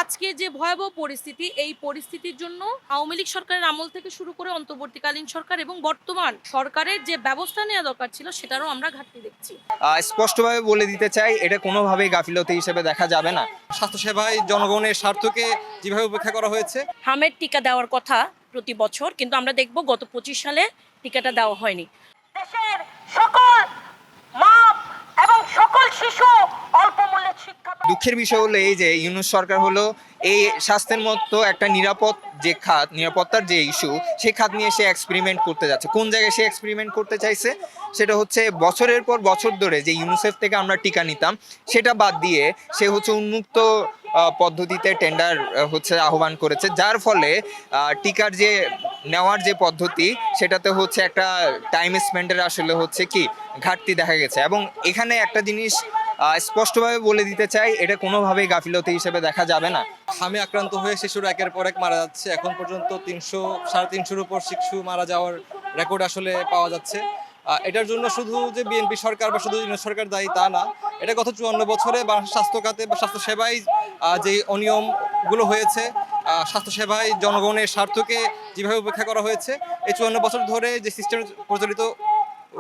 আজকে যে ভয়াবহ পরিস্থিতি, এই পরিস্থিতির জন্য আওয়ামী লীগ সরকারের আমল থেকে শুরু করে অন্তর্বর্তীকালীন সরকার এবং বর্তমান সরকারের যে ব্যবস্থা নেওয়া দরকার ছিল সেটারও আমরা ঘাটতি দেখছি। স্পষ্টভাবে বলে দিতে চাই, এটা কোনোভাবেই গাফিলতি হিসেবে দেখা যাবে না। স্বাস্থ্যসেবায় জনগণের স্বার্থকে যেভাবে উপেক্ষা করা হয়েছে। হামের টিকা দেওয়ার কথা প্রতি বছর, কিন্তু আমরা দেখব গত 25 সালে টিকাটা দেওয়া হয়নি। দেশের সকল মা এবং সকল শিশু অল্প মূল্যে শিক্ষা দুঃখের বিষয় হলো এই যে ইউনূস সরকার হলো এই স্বাস্থ্যের মতো একটা নিরাপত্তার যে ইস্যু, সেই খাত নিয়ে সে এক্সপেরিমেন্ট করতে যাচ্ছে। কোন জায়গায় সে এক্সপেরিমেন্ট করতে চাইছে সেটা হচ্ছে বছরের পর বছর ধরে যে ইউনিসেফ থেকে আমরা টিকা নিতাম সেটা বাদ দিয়ে সে হচ্ছে উন্মুক্ত পদ্ধতিতে টেন্ডার হচ্ছে আহ্বান করেছে, যার ফলে টিকার যে নেওয়ার যে পদ্ধতি সেটাতে হচ্ছে একটা টাইম স্পেন্ডের আসলে হচ্ছে কি ঘাটতি দেখা গেছে। এবং এখানে একটা জিনিস স্পষ্টভাবে বলে দিতে চাই, এটা কোনোভাবেই গাফিলতি হিসেবে দেখা যাবে না। হামে আক্রান্ত হয়ে শিশুরা একের পর এক মারা যাচ্ছে। এখন পর্যন্ত 300-350-র উপর শিশু মারা যাওয়ার রেকর্ড আসলে পাওয়া যাচ্ছে। এটার জন্য শুধু যে বিএনপি সরকার বা শুধু ইউনিট সরকার দায়ী তা না, এটা গত 54 বছরে স্বাস্থ্য খাতে বা স্বাস্থ্যসেবায় যে অনিয়মগুলো হয়েছে, স্বাস্থ্যসেবায় জনগণের স্বার্থকে যেভাবে উপেক্ষা করা হয়েছে, এই 54 বছর ধরে যে সিস্টেম প্রচলিত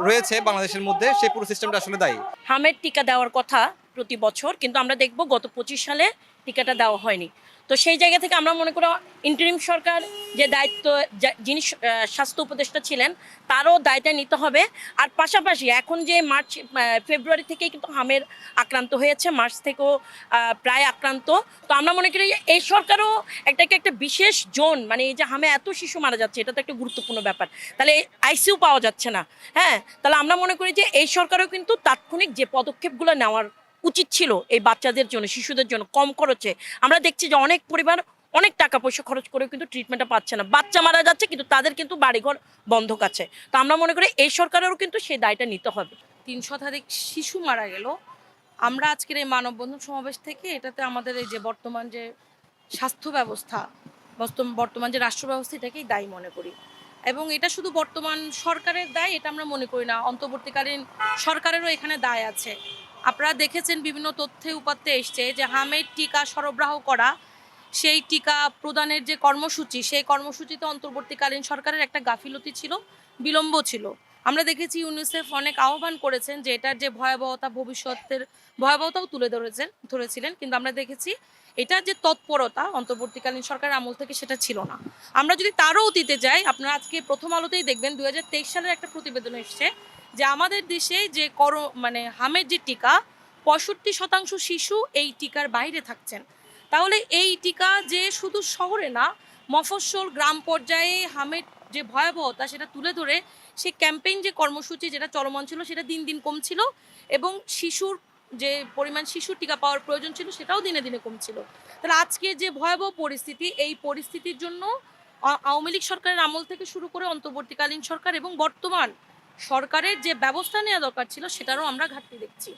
রয়েছে বাংলাদেশের মধ্যে, সেই পুরো সিস্টেমটা আসলে দায়ী। হামের টিকা দেওয়ার কথা প্রতি বছর, কিন্তু আমরা দেখব গত 25 সালে টিকাটা দেওয়া হয়নি। তো সেই জায়গা থেকে আমরা মনে করি ইন্টারিম সরকার যে দায়িত্ব, যিনি স্বাস্থ্য উপদেষ্টা ছিলেন, তারও দায়িত্ব নিতে হবে। আর পাশাপাশি এখন যে ফেব্রুয়ারি থেকেই কিন্তু হামের আক্রান্ত হয়েছে, মার্চ থেকেও প্রায় আক্রান্ত। তো আমরা মনে করি এই সরকারও একটা বিশেষ জোন, মানে এই যে হামে এত শিশু মারা যাচ্ছে, এটা তো একটা গুরুত্বপূর্ণ ব্যাপার। তাহলে আইসিইউ পাওয়া যাচ্ছে না, হ্যাঁ, তাহলে আমরা মনে করি যে এই সরকারও কিন্তু তাৎক্ষণিক যে পদক্ষেপগুলো নেওয়ার উচিত ছিল এই বাচ্চাদের জন্য, শিশুদের জন্য কম খরচে। আমরা দেখছি যে অনেক পরিবার অনেক টাকা পয়সা খরচ করেও কিন্তু ট্রিটমেন্টটা পাচ্ছে না, বাচ্চা মারা যাচ্ছে, কিন্তু তাদের কিন্তু বাড়িঘর বন্ধক আছে। তো আমরা মনে করি এই সরকারেরও কিন্তু সেই দায়টা নিতে হবে। 3 শতাধিক শিশু মারা গেল। আমরা আজকের এই মানববন্ধন সমাবেশ থেকে এটাতে আমাদের এই যে বর্তমান যে স্বাস্থ্য ব্যবস্থা, বর্তমান যে রাষ্ট্র ব্যবস্থা, এটাকেই দায়ী মনে করি। এবং এটা শুধু বর্তমান সরকারের দায় এটা আমরা মনে করি না, অন্তর্বর্তীকালীন সরকারেরও এখানে দায় আছে। আপনারা দেখেছেন বিভিন্ন তথ্যে উপাত্তে এসছে যে হামের টিকা সরবরাহ করা, সেই টিকা প্রদানের যে কর্মসূচি, সেই কর্মসূচিতে অন্তর্বর্তীকালীন সরকারের একটা গাফিলতি ছিল, বিলম্ব ছিল। আমরা দেখেছি ইউনিসেফ অনেক আহ্বান করেছেন যে এটার যে ভয়াবহতা, ভবিষ্যতের ভয়াবহতাও তুলে ধরেছিলেন, কিন্তু আমরা দেখেছি এটার যে তৎপরতা অন্তর্বর্তীকালীন সরকারের আমল থেকে সেটা ছিল না। আমরা যদি তারও অতীতে যাই, আপনারা আজকে প্রথম আলোতেই দেখবেন 2023 সালের একটা প্রতিবেদন এসছে যে আমাদের দেশে যে হামের যে টিকা, 65% শিশু এই টিকার বাইরে থাকছেন। তাহলে এই টিকা যে শুধু শহরে না, মফস্বল গ্রাম পর্যায়ে হামের যে ভয়াবহতা সেটা তুলে ধরে সেই ক্যাম্পেইন যে কর্মসূচি যেটা চলমান ছিল সেটা দিন দিন কমছিল, এবং শিশুর যে পরিমাণ শিশুর টিকা পাওয়ার প্রয়োজন ছিল সেটাও দিনে দিনে কমছিল। তাহলে আজকে যে ভয়াবহ পরিস্থিতি, এই পরিস্থিতির জন্য আওয়ামী লীগ সরকারের আমল থেকে শুরু করে অন্তর্বর্তীকালীন সরকার এবং বর্তমান সরকারের যে ব্যবস্থা নেওয়া দরকার ছিল সেটারও আমরা ঘাটতি দেখছি।